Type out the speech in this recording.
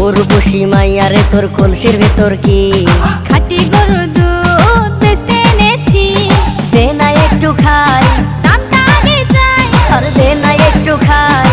উর্বশী মাইয়ারে তোর কলসির ভেতর কি খাঁটি গরুর দুধ বেচতে এনেছি। দে না একটু খাই, তাড়াতাড়ি যাই, আর দে না একটু খাই।